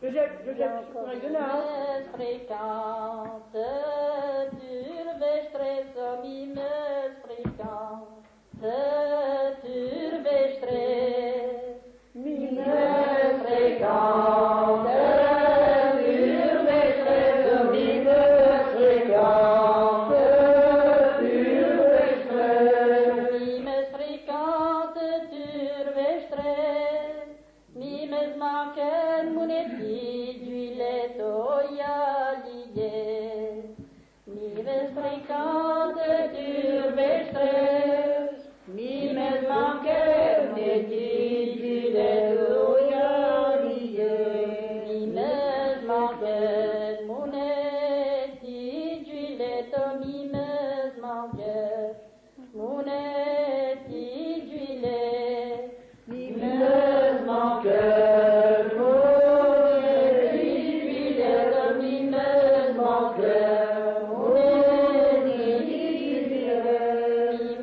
fréquente, turvestre mimes fréquente, turvestre mimes fréquente, turvestre mimes fréquente, turvestre mimes fréquente, turvestre mimes manquen muneti mimes fréquente turvestres, mimes manquer mimes manquer moneti giuleto, mimes manquer moneti giulet, mimes manquer moneti giuleto, mimes manquer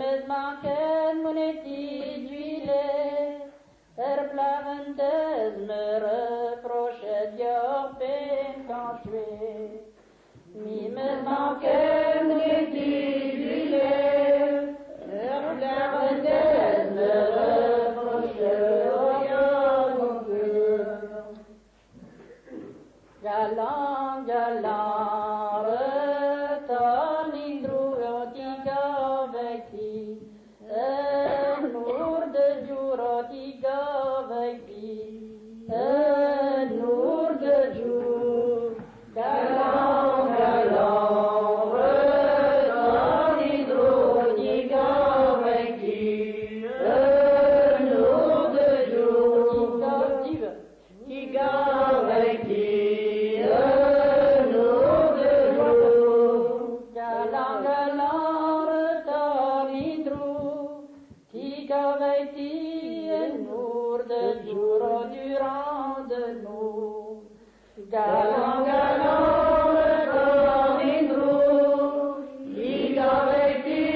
mimes manquer muneti giulet, erblevendez me reproche galant, galant, retornindru otiga vecti, nur de jour otiga vecti, nur de jour, galant, galant, retornindru otiga vecti, nur de jour, tiga vecti. Galant, galant, retornindru, tiga vecti,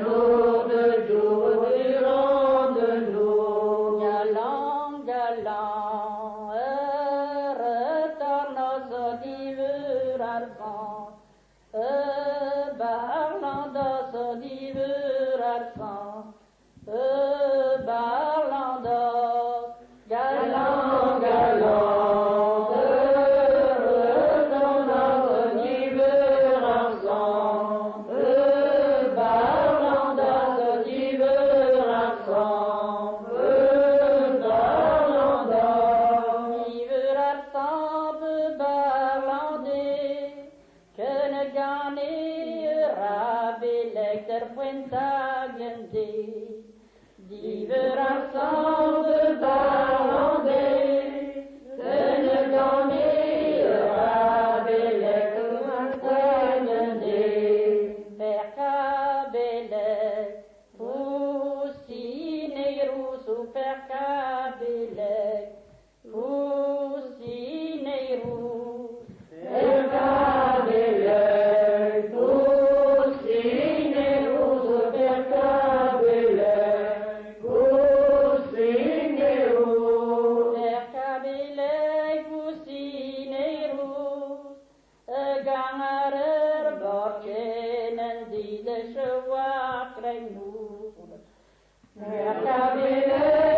nur de jour durant de nous. Galant, galant, retornos divers arfans, barlandos divers arfans, barlandos, galant, galant. Divers ensemble barlandais, que ne gagnera Bélec Montaglandais, perca Bélec, Poussineirous ou perca Bélec, Poussineirous, perca Bélec, Poussineirous ou perca Mercabile